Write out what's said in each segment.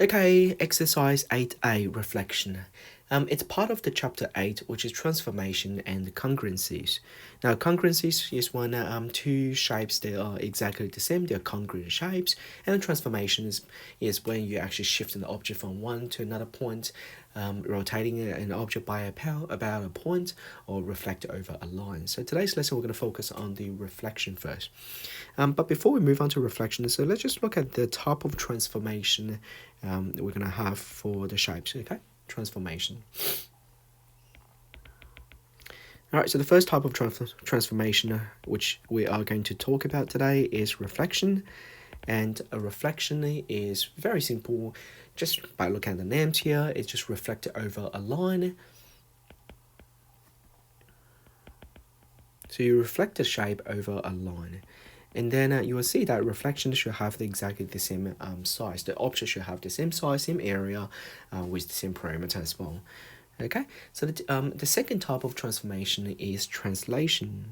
Okay, exercise 8A, reflection. It's part of the chapter 8, which is transformation and congruencies. Now, congruencies is when two shapes, they are exactly the same, they're congruent shapes, and transformation is when you actually shift an object from one to another point, rotating an object by about a point, or reflect over a line. So today's lesson, we're going to focus on the reflection first. But before we move on to reflection, so let's just look at the type of transformation we're going to have for the shapes, okay? Transformation. All right, so the first type of transformation which we are going to talk about today is reflection. And a reflection is very simple. Just by looking at the names here, it's just reflected over a line. So you reflect the shape over a line. And then you will see that reflection should have exactly the same size. The object should have the same size, same area, with the same parameter as well. Okay, so the second type of transformation is translation.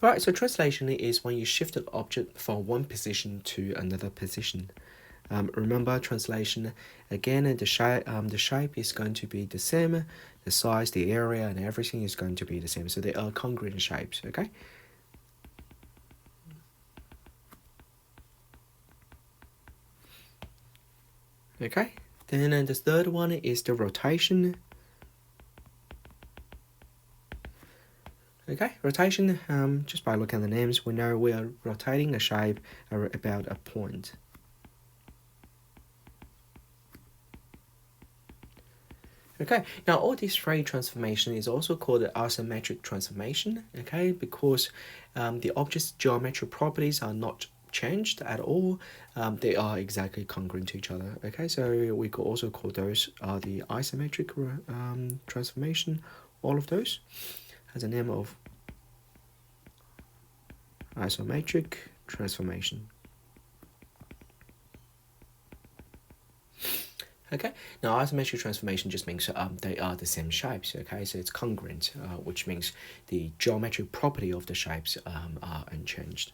Alright, so translation is when you shift an object from one position to another position. Remember, translation, again, the shape is going to be the same, the size, the area, and everything is going to be the same. So they are congruent shapes, okay? Okay, then the third one is the rotation. Okay, rotation, just by looking at the names, we know we are rotating a shape about a point. Okay, now all these three transformation is also called the isometric transformation, okay, because the object's geometric properties are not changed at all. They are exactly congruent to each other, okay, so we could also call those the isometric transformation. All of those has a name of isometric transformation. Okay, now isometric transformation just means they are the same shapes, okay, so it's congruent, which means the geometric property of the shapes are unchanged.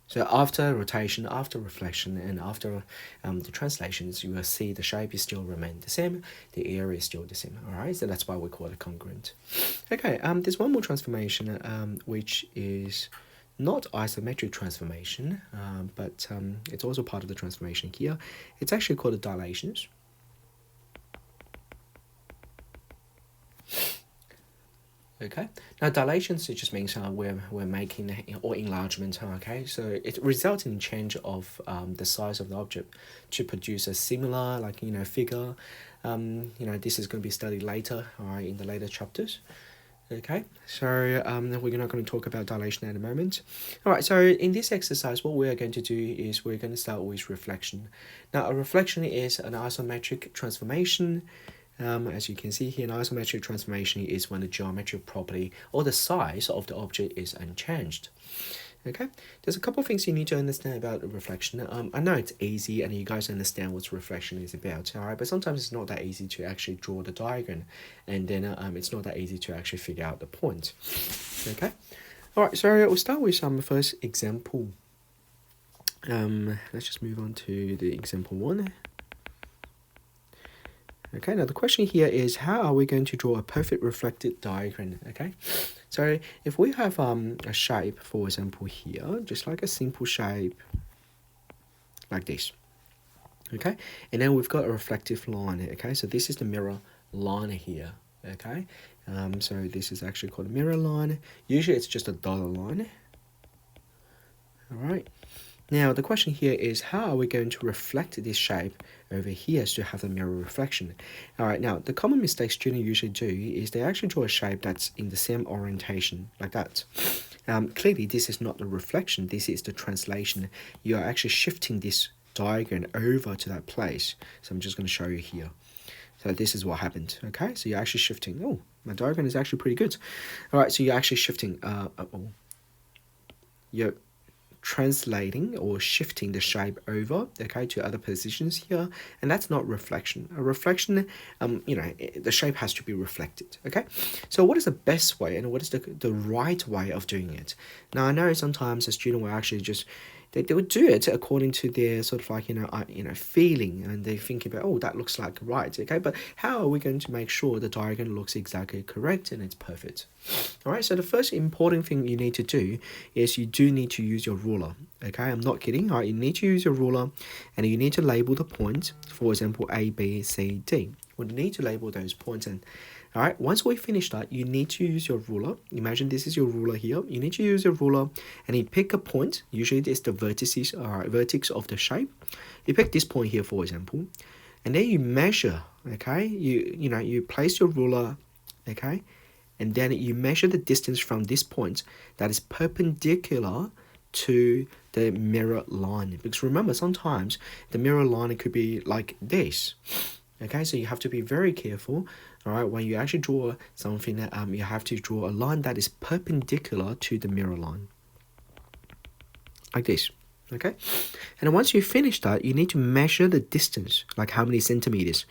So after rotation, after reflection, and after the translations, you will see the shape is still remain the same, the area is still the same, alright? So that's why we call it congruent. Okay, there's one more transformation, which is not isometric transformation, but it's also part of the transformation here. It's actually called the dilations. Okay, now dilations, it just means we're making or enlargement, okay, so it results in change of the size of the object to produce a similar, like, figure. This is going to be studied later, all right, in the later chapters. Okay, so we're not going to talk about dilation at the moment. All right, so in this exercise, what we're going to do is we're going to start with reflection. Now, a reflection is an isometric transformation. As you can see here, an isometric transformation is when the geometric property or the size of the object is unchanged. Okay, there's a couple of things you need to understand about reflection. I know it's easy and you guys understand what reflection is about, all right, but sometimes it's not that easy to actually draw the diagram, and then it's not that easy to actually figure out the point. Okay, all right, so we'll start with some first example. Let's just move on to the example 1. Okay, now the question here is, how are we going to draw a perfect reflected diagram? Okay, so if we have a shape, for example here, just like a simple shape like this, okay, and then we've got a reflective line, okay, so this is the mirror line here, okay, so this is actually called a mirror line. Usually it's just a dollar line. All right, now the question here is, how are we going to reflect this shape over here to have the mirror reflection? All right, now the common mistakes students usually do is they actually draw a shape that's in the same orientation like that. Clearly this is not the reflection, this is the translation. You are actually shifting this diagram over to that place. So I'm just going to show you here. So this is what happened, okay? So you're actually shifting. Oh, my diagram is actually pretty good. All right, so you're actually shifting. You're translating or shifting the shape over, okay, to other positions here, and that's not reflection. A reflection, the shape has to be reflected, okay? So what is the best way and what is the right way of doing it? Now, I know sometimes a student will actually just they would do it according to their sort of like feeling, and they think about, oh, that looks like right, okay, but how are we going to make sure the diagram looks exactly correct and it's perfect? All right, so the first important thing you need to do is you do need to use your ruler, okay? I'm not kidding. All right, you need to use your ruler and you need to label the points, for example, A, B, C, D. We need to label those points, and all right, once we finish that, you need to use your ruler. Imagine this is your ruler here. You need to use your ruler and you pick a point. Usually it's the vertices, vertex of the shape. You pick this point here, for example, and then you measure, okay? You place your ruler, okay? And then you measure the distance from this point that is perpendicular to the mirror line. Because remember, sometimes the mirror line could be like this. Okay, so you have to be very careful, all right, when you actually draw something, you have to draw a line that is perpendicular to the mirror line, like this, okay? And once you finish that, you need to measure the distance, like how many centimeters,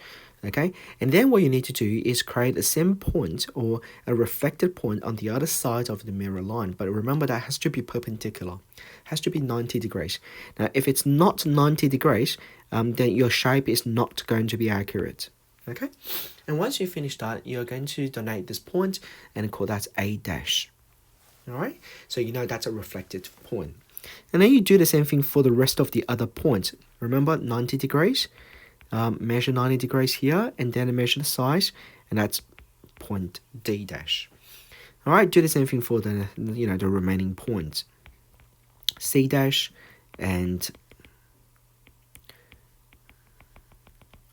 okay? And then what you need to do is create a same point or a reflected point on the other side of the mirror line. But remember, that has to be perpendicular, has to be 90 degrees. Now, if it's not 90 degrees, then your shape is not going to be accurate, okay? And once you finish that, you're going to donate this point and call that A dash, all right? So you know that's a reflected point. And then you do the same thing for the rest of the other points. Remember, 90 degrees, measure 90 degrees here, and then measure the size, and that's point D dash. All right, do the same thing for the remaining points, C dash, and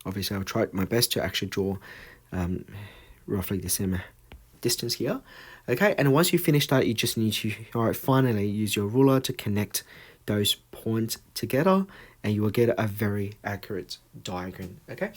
obviously I'll try my best to actually draw roughly the same distance here, okay? And once you finish that, you just need to finally use your ruler to connect those points together, and you will get a very accurate diagram, okay?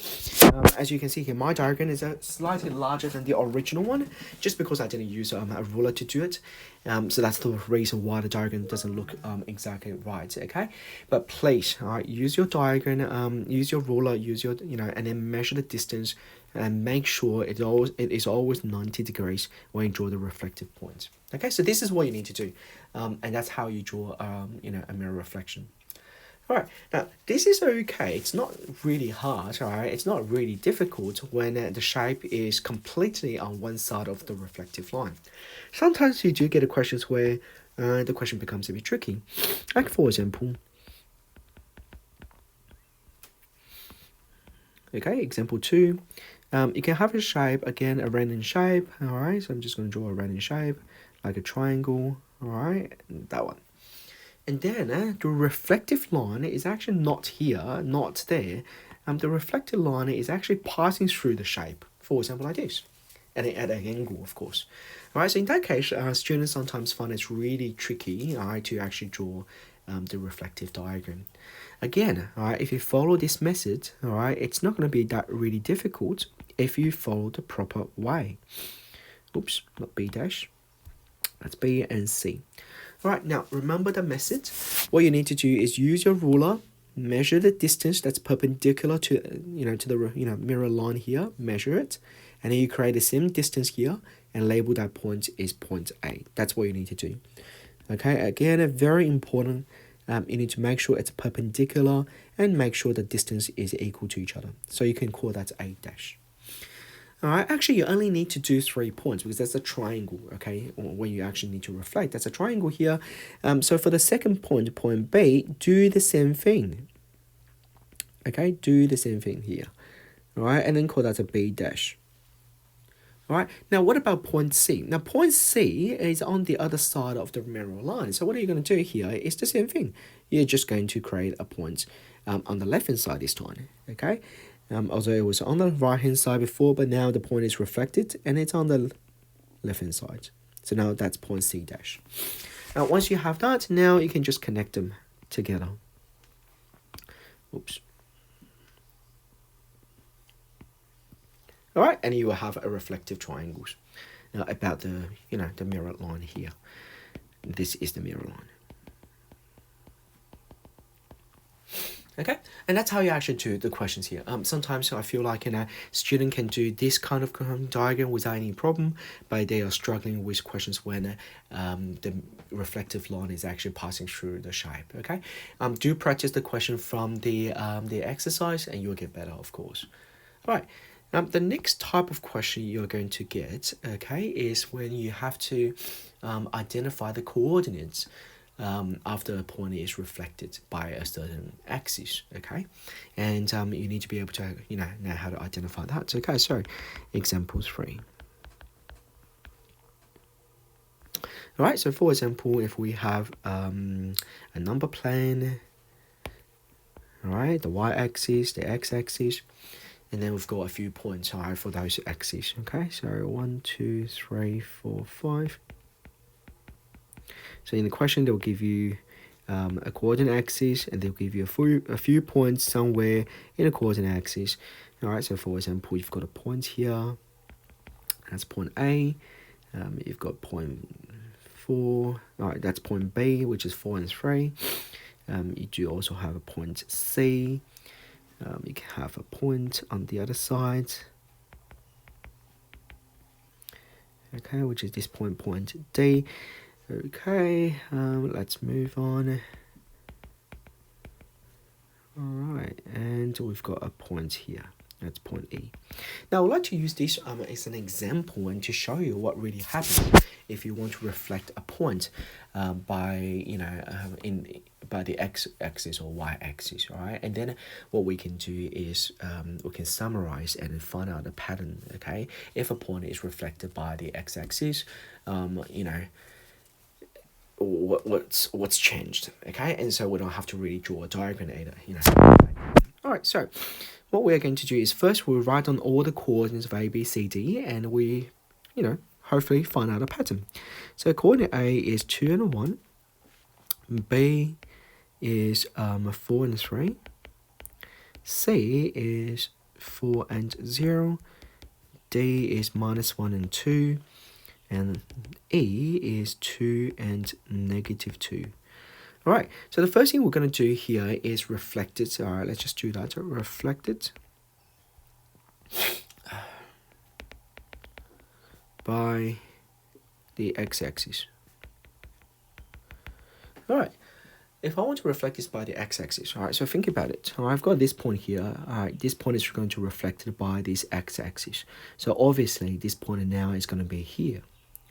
As you can see here, my diagram is slightly larger than the original one, just because I didn't use a ruler to do it. So that's the reason why the diagram doesn't look exactly right, okay? But please, all right, use your diagram, use your ruler, use your, and then measure the distance, and make sure it is always 90 degrees when you draw the reflective point. Okay, so this is what you need to do, and that's how you draw, a mirror reflection. All right, now this is okay. It's not really hard, all right? It's not really difficult when the shape is completely on one side of the reflective line. Sometimes you do get questions where the question becomes a bit tricky. Like, for example, okay, example 2. You can have a shape, again, a random shape, all right? So I'm just going to draw a random shape, like a triangle, all right? That one. And then the reflective line is actually not here, not there. The reflective line is actually passing through the shape, for example, like this, and at an angle, of course. All right, so in that case, students sometimes find it's really tricky, all right, to actually draw the reflective diagram. Again, all right, if you follow this method, all right, it's not going to be that really difficult if you follow the proper way. Oops, not B dash. That's B and C. All right, now remember the method. What you need to do is use your ruler, measure the distance that's perpendicular to the mirror line here, measure it, and then you create the same distance here and label that point is point A. That's what you need to do. Okay, again, a very important. You need to make sure it's perpendicular and make sure the distance is equal to each other. So you can call that A dash. All right, actually, you only need to do 3 points because that's a triangle, okay? Or when you actually need to reflect, that's a triangle here. So for the second point, point B, do the same thing. Okay, do the same thing here. All right, and then call that a B dash. All right, now what about point C? Now, point C is on the other side of the mirror line. So what are you going to do here? It's the same thing. You're just going to create a point on the left-hand side this time, okay? Although it was on the right-hand side before, but now the point is reflected and it's on the left-hand side. So now that's point C dash. Now, once you have that, now you can just connect them together. Oops. All right, and you will have a reflective triangles. Now, about the mirror line here. This is the mirror line. Okay, and that's how you actually do the questions here. Sometimes I feel like student can do this kind of diagram without any problem, but they are struggling with questions when the reflective line is actually passing through the shape. Okay, do practice the question from the exercise, and you'll get better, of course. All right. The next type of question you're going to get, okay, is when you have to identify the coordinates after a point is reflected by a certain axis, okay, and you need to be able to know how to identify that. Okay, so example 3. All right, so for example, if we have a number plane, all right, the y-axis, the x-axis, and then we've got a few points, all right, for those axes. Okay, so 1, 2, 3, 4, 5. So in the question, they'll give you a coordinate axis, and they'll give you a few points somewhere in a coordinate axis. All right, so for example, you've got a point here. That's point A. You've got point 4. All right, that's point B, which is 4 and 3. You do also have a point C. You can have a point on the other side. Okay, which is this point D. Okay, let's move on. All right, and we've got a point here. That's point E. Now, I would like to use this as an example and to show you what really happens if you want to reflect a point by by the x-axis or y-axis. All right, and then what we can do is we can summarize and find out the pattern. Okay, if a point is reflected by the x-axis, what's changed, okay, and so we don't have to really draw a diagram either, All right, so what we're going to do is first we'll write on all the coordinates of A, B, C, D, and we, hopefully find out a pattern. So coordinate A is 2 and 1, B is 4 and 3, C is 4 and 0, D is -1 and 2, and E is 2 and -2. All right, so the first thing we're going to do here is reflect it. All right, let's just do that. Reflect it by the x-axis. All right, if I want to reflect this by the x-axis, all right, so think about it. All right, I've got this point here. All right, this point is going to reflect it by this x-axis. So obviously, this point now is going to be here.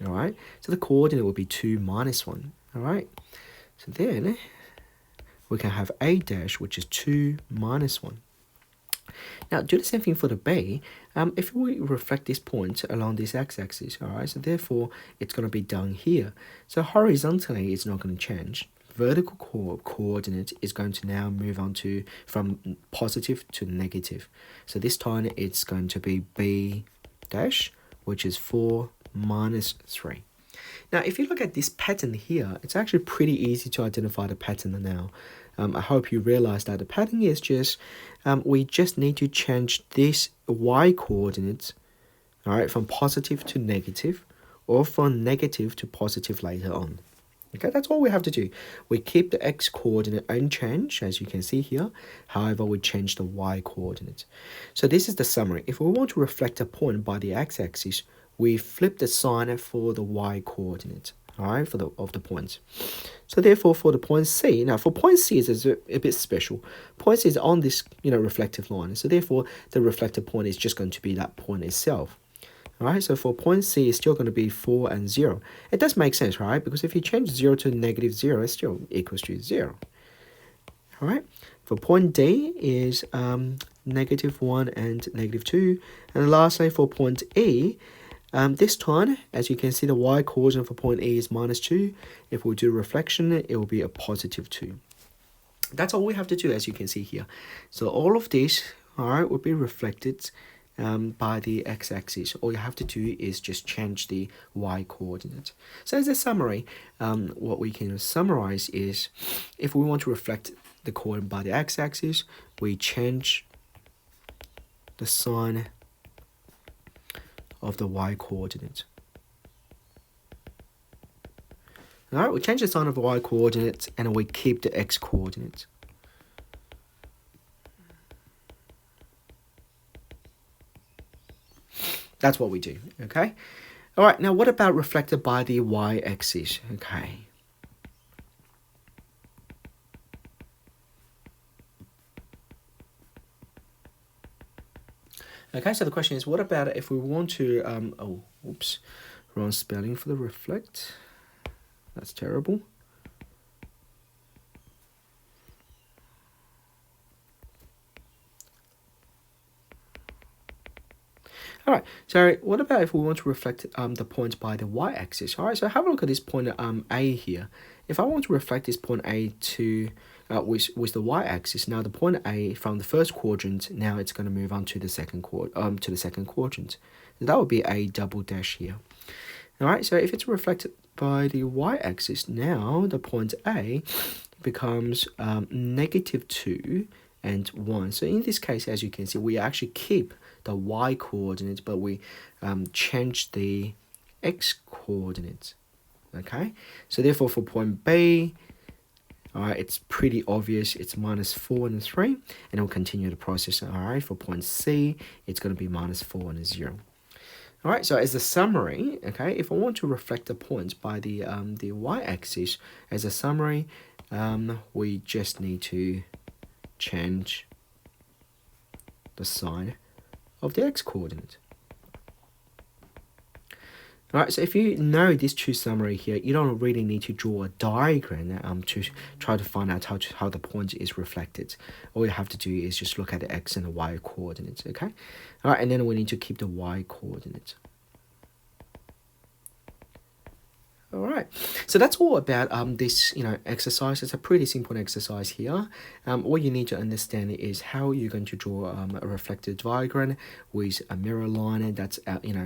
All right, so the coordinate will be 2 minus 1. All right, so then we can have A dash, which is 2 minus 1. Now, do the same thing for the B. If we reflect this point along this x-axis, all right, so therefore it's going to be down here. So horizontally, it's not going to change. Vertical coordinate is going to now move on to from positive to negative. So this time it's going to be B dash, which is 4 minus 3. Now, if you look at this pattern here, it's actually pretty easy to identify the pattern now. I hope you realize that the pattern is just, we just need to change this y coordinates, all right, from positive to negative, or from negative to positive later on. Okay, that's all we have to do. We keep the x coordinate unchanged, as you can see here. However, we change the y coordinate. So this is the summary. If we want to reflect a point by the x-axis, we flip the sign for the y coordinate, all right, of the point. So therefore, for the point C, now for point C is a bit special. Point C is on this reflective line. So therefore, the reflective point is just going to be that point itself. All right, so for point C, it's still going to be 4 and 0. It does make sense, right? Because if you change 0 to -0, it still equals to 0. All right, for point D is -1 and -2. And lastly, for point E, this time, as you can see, the y coordinate for point E is -2. If we do reflection, it will be a +2. That's all we have to do, as you can see here. So all of this, all right, will be reflected by the x-axis. All you have to do is just change the y coordinate. So as a summary, what we can summarize is, if we want to reflect the coordinate by the x-axis, we change the sign of the y coordinate. All right, we change the sign of the y coordinate and we keep the x coordinate. That's what we do, okay? All right, now what about reflected by the y-axis? Okay. Okay, so the question is, what about if we want to, wrong spelling for the reflect. That's terrible. All right, so what about if we want to reflect the point by the y-axis? All right, so have a look at this point A here. If I want to reflect this point A to with the y-axis, now the point A from the first quadrant, now it's going to move on to the second quadrant. So that would be a double dash here. All right, so if it's reflected by the y-axis, now the point A becomes -2 and 1. So in this case, as you can see, we actually keep the y coordinate, but we change the x coordinate. Okay, so therefore for point B, all right, it's pretty obvious. It's -4 and 3, and we'll continue the process. All right, for point C, it's going to be -4 and 0. All right, so as a summary, okay, if I want to reflect the points by the y-axis, as a summary, we just need to change the sign of the x-coordinate. All right, so if you know this true summary here, you don't really need to draw a diagram to try to find out how the point is reflected. All you have to do is just look at the x and the y coordinates, okay? All right, and then we need to keep the y coordinates. All right, so that's all about this exercise. It's a pretty simple exercise here. What you need to understand is how you're going to draw a reflected diagram with a mirror line that's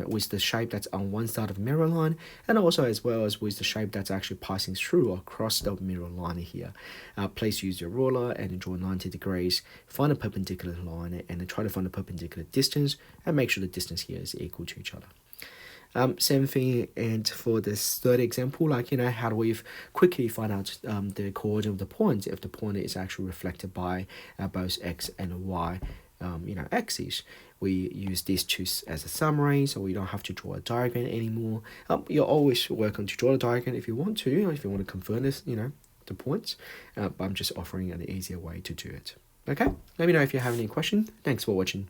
with the shape that's on one side of the mirror line, and also as well as with the shape that's actually passing through or across the mirror line here. Please use your ruler and draw 90 degrees. Find a perpendicular line and then try to find a perpendicular distance, and make sure the distance here is equal to each other. Same thing, and for this third example, how do we quickly find out the coordinate of the point if the point is actually reflected by both x and y axes. We use these two as a summary, so we don't have to draw a diagram anymore. You're always welcome to draw a diagram if you want to confirm this, the points, but I'm just offering an easier way to do it. Okay, let me know if you have any questions. Thanks for watching.